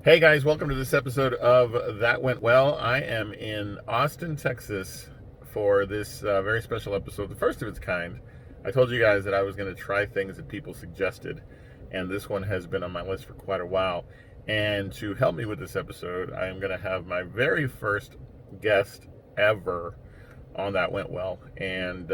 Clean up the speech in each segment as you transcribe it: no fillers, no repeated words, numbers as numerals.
Hey guys, welcome to this episode of That Went Well. I am in Austin, Texas for this very special episode, the first of its kind. I told you guys that I was going to try things that people suggested, and this one has been on my list for quite a while. And to help me with this episode, I am going to have my very first guest ever on That Went Well. And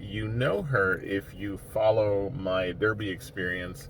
you know her if you follow my Derby experience.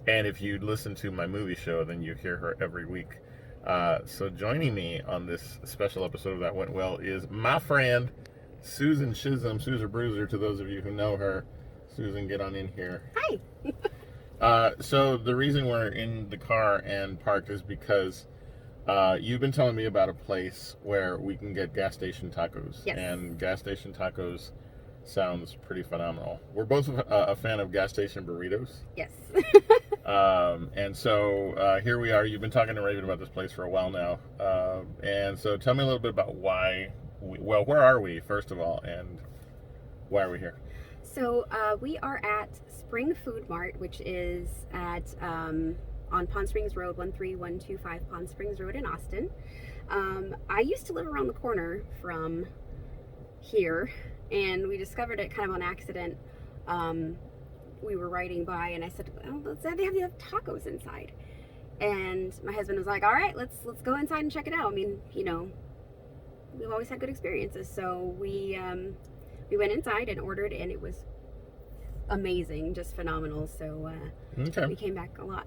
And if you listen to my movie show, then you hear her every week. So joining me on this special episode of That Went Well is my friend, Susan Chisholm, Susan Bruiser, to those of you who know her. Susan, get on in here. Hi. So the reason we're in the car and parked is because you've been telling me about a place where we can get gas station tacos. Yes. And gas station tacos sounds pretty phenomenal. We're both a fan of gas station burritos. Yes. And so here we are. You've been talking to Raven about this place for a while now. And so tell me a little bit about why, where are we, first of all, and why are we here? So we are at Spring Food Mart, which is at on Pond Springs Road, 13125 Pond Springs Road in Austin. I used to live around the corner from here, and we discovered it kind of on accident. We were riding by, and I said, "Oh, they have tacos inside." And my husband was like, "All right, let's go inside and check it out." I mean, we've always had good experiences, so we went inside and ordered, and it was amazing, just phenomenal. So Okay. we came back a lot.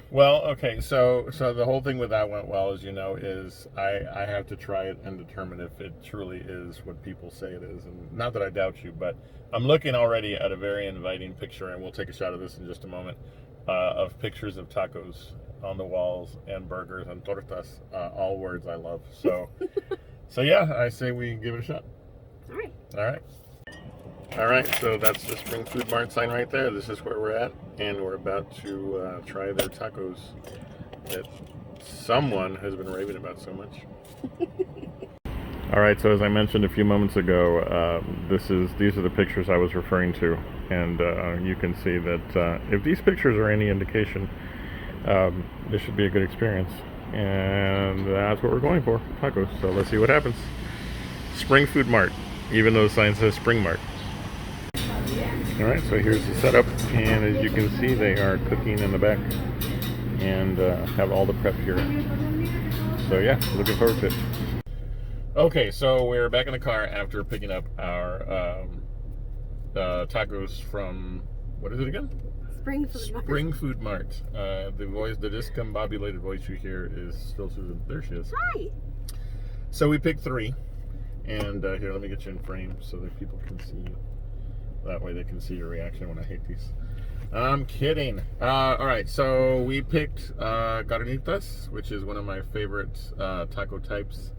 Well, okay, so the whole thing with That Went Well, as you know, is I have to try it and determine if it truly is what people say it is. And not that I doubt you, but I'm looking already at a very inviting picture, and we'll take a shot of this in just a moment, of pictures of tacos on the walls and burgers and tortas, all words I love. So, so yeah, I say we give it a shot. All right. All right. All right, so that's the Spring Food Mart sign right there. This is where we're at, and we're about to try their tacos that someone has been raving about so much. All right, so as I mentioned a few moments ago, these are the pictures I was referring to, and you can see that if these pictures are any indication, this should be a good experience, and that's what we're going for, tacos. So let's see what happens. Spring Food Mart, even though the sign says Spring Mart. All right, so here's the setup, and as you can see, they are cooking in the back and have all the prep here. So yeah, looking forward to it. Okay, so we're back in the car after picking up our tacos from, what is it again? Spring Food Mart. Spring Food Mart. The discombobulated voice you hear is still Susan. There she is. Hi. So we picked 3, and here, let me get you in frame so that people can see you. That way they can see your reaction when I hate these. I'm kidding. All right, so we picked carnitas, which is one of my favorite taco types.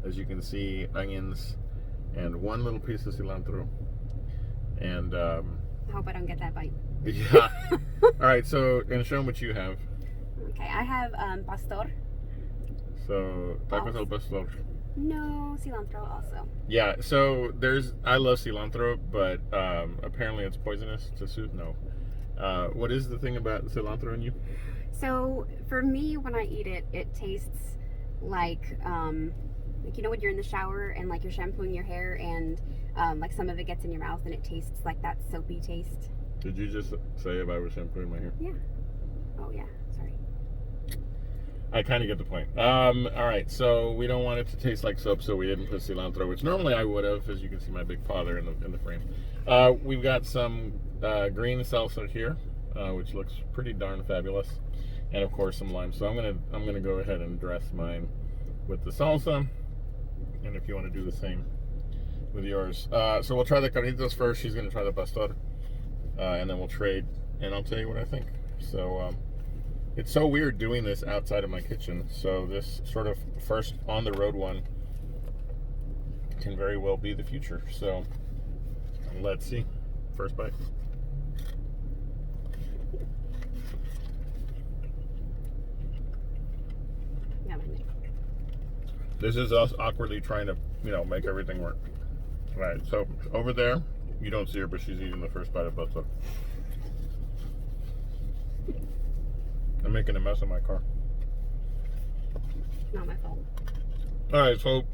As you can see, onions and one little piece of cilantro. And I hope I don't get that bite. yeah. All right, so and show them what you have. Okay, I have pastor. So tacos al pastor. No, cilantro also. Yeah, so I love cilantro, but apparently it's poisonous to Susan. No. What is the thing about cilantro in you? So for me, when I eat it, it tastes like when you're in the shower and like you're shampooing your hair, and like some of it gets in your mouth and it tastes like that soapy taste. Did you just say if I was shampooing my hair? Yeah. Oh yeah. Sorry. I kind of get the point. All right, so we don't want it to taste like soap, so we didn't put cilantro, which normally I would have, as you can see my big paw there in the frame. We've got some green salsa here, which looks pretty darn fabulous, and of course some lime. So I'm gonna go ahead and dress mine with the salsa, and if you want to do the same with yours. So we'll try the carnitas first. She's gonna try the pastor, and then we'll trade, and I'll tell you what I think. So. It's so weird doing this outside of my kitchen, so this sort of first on-the-road one can very well be the future. So, let's see. First bite. Yeah, my neck. This is us awkwardly trying to, make everything work. All right, so over there, you don't see her, but she's eating the first bite of pasta. I'm making a mess of my car. Not my fault. All right, so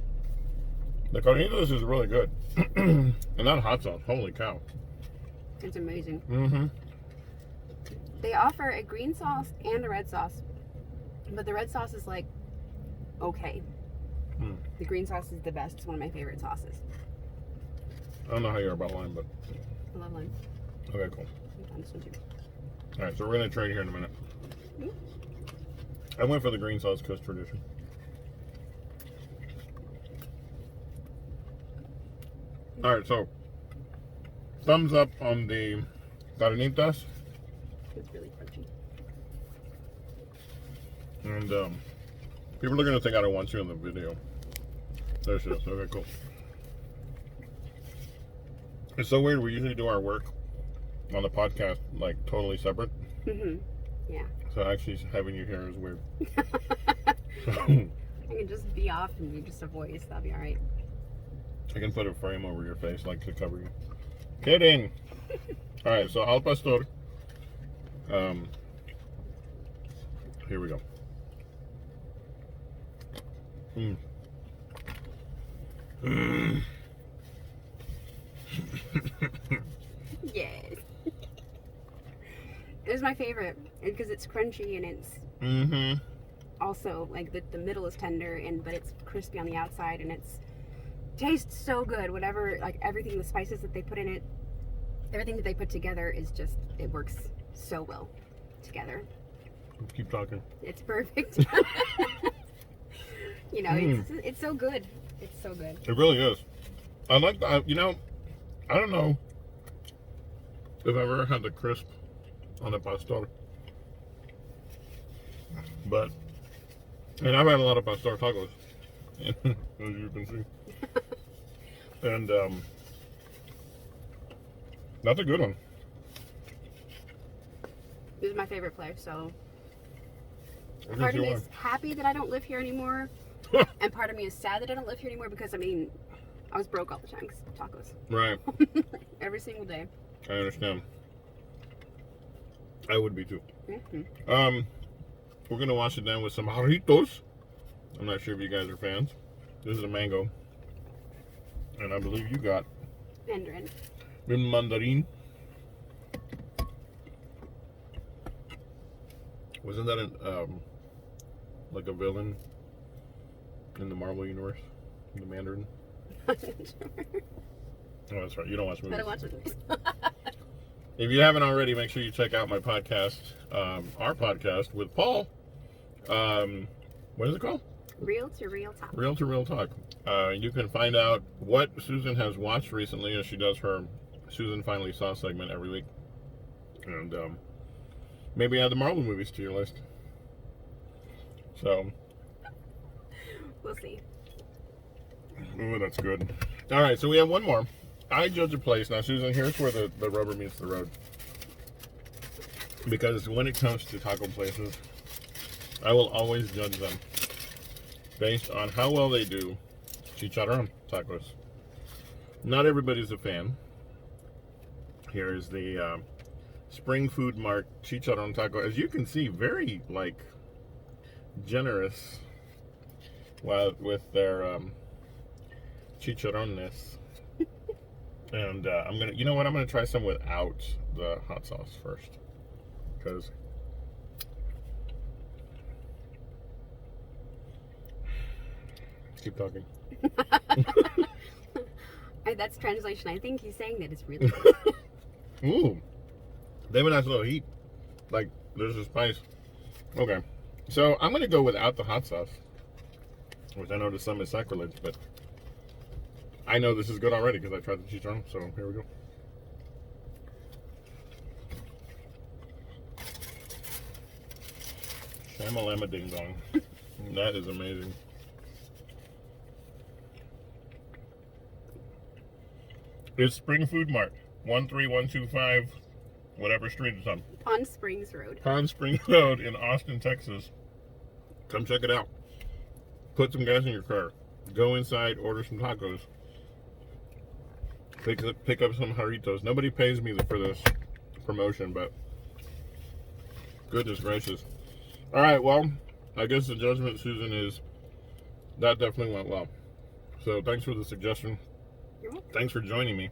the carnitas is really good. And that hot sauce, holy cow. It's amazing. Mm-hmm. They offer a green sauce and a red sauce, but the red sauce is like okay. The green sauce is the best. It's one of my favorite sauces. I don't know how you are about lime, but I love lime. okay, cool. I found this one too. All right, so we're gonna trade here in a minute. I went for the green sauce because tradition. All right, so thumbs up on the carnitas, It's really crunchy. and people are gonna think I don't want you in the video. There she is. Okay, cool. It's so weird. We usually do our work on the podcast like totally separate. Yeah. So actually having you here is weird. I can just be off and be just a voice. That'll be all right. I can put a frame over your face like to cover you. Kidding. All right, so al pastor. Here we go. Yes. It's my favorite because it's crunchy and it's also like the middle is tender but it's crispy on the outside and it's tastes so good. Whatever, like everything, the spices that they put in it, everything that they put together is just, it works so well together. Keep talking. It's perfect. You know, it's so good. It's so good. It really is. I like that. You know, I don't know if I've ever had the crisp on a pastor, but and I've had a lot of pastor tacos, as you can see, and that's a good one. This is my favorite place. So I part can of see me why. is happy that I don't live here anymore, and part of me is sad that I don't live here anymore because I mean, I was broke all the time because of tacos. Right. Every single day. I understand. I would be too. We're gonna wash it down with some jarritos. I'm not sure if you guys are fans. This is a mango, and I believe you got Mandarin. mandarin. Wasn't that like a villain in the Marvel universe? The Mandarin. I'm not sure. Oh, that's right. You don't watch movies. I don't watch movies. If you haven't already, make sure you check out my podcast, our podcast with Paul. What is it called? Real to Real Talk. Real to Real Talk. You can find out what Susan has watched recently as she does her Susan Finally Saw segment every week. And maybe add the Marvel movies to your list. So. We'll see. Oh, that's good. All right, so we have one more. I judge a place. Now, Susan, here's where the rubber meets the road. Because when it comes to taco places, I will always judge them based on how well they do chicharron tacos. Not everybody's a fan. Here is the Spring Food Mart chicharron taco. As you can see, very, like, generous with their chicharrones. And I'm gonna, you know what? I'm gonna try some without the hot sauce first, because keep talking. That's translation. I think he's saying that it's really good. Ooh, they have a nice little heat. Like there's a spice. Okay, so I'm gonna go without the hot sauce, which I know to some is sacrilege, but I know this is good already because I tried the chicharron. So here we go. Shamalama ding dong. That is amazing. It's Spring Food Mart, 13125, whatever street it's on. Pond Springs Road. Pond Springs Road in Austin, Texas. Come check it out. Put some gas in your car. Go inside, order some tacos. Pick up some jarritos. Nobody pays me for this promotion, but goodness gracious. All right, well, I guess the judgment, Susan, is that definitely went well. So thanks for the suggestion. You're welcome. Thanks for joining me.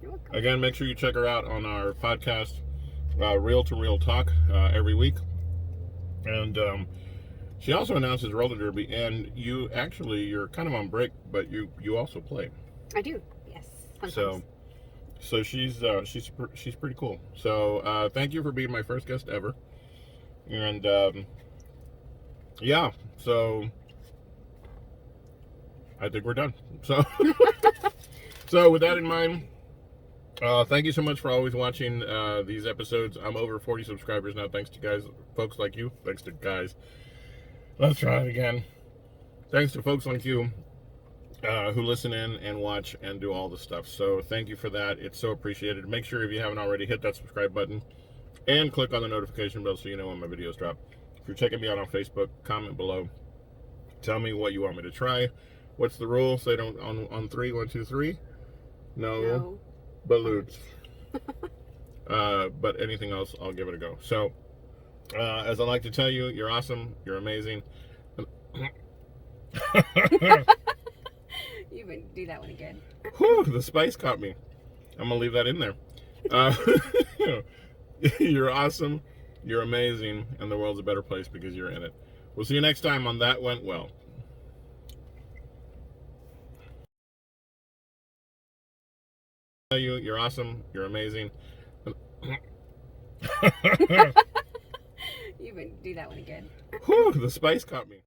You're welcome. Again, make sure you check her out on our podcast, Real to Real Talk, every week. And she also announces roller derby, and you're kind of on break, but you also play. I do, yes. Sometimes. So she's pretty cool. So thank you for being my first guest ever. And yeah, so I think we're done. So so with that in mind, thank you so much for always watching these episodes. I'm over 40 subscribers now, thanks to guys, folks like you. Thanks to guys. Let's try it again. Thanks to folks like you who listen in and watch and do all the stuff. So thank you for that. It's so appreciated. Make sure if you haven't already, hit that subscribe button and click on the notification bell so you know when my videos drop. If you're checking me out on Facebook, comment below. Tell me what you want me to try. What's the rule? Say don't on 3, 1, 2, 3. No. Balloons. But anything else, I'll give it a go. So, as I like to tell you, you're awesome. You're amazing. You wouldn't do that one again. Whew, the spice caught me. I'm gonna leave that in there. You're awesome. You're amazing, and the world's a better place because you're in it. We'll see you next time on That Went Well. You're awesome. You're amazing. You wouldn't do that one again. Whew, the spice caught me.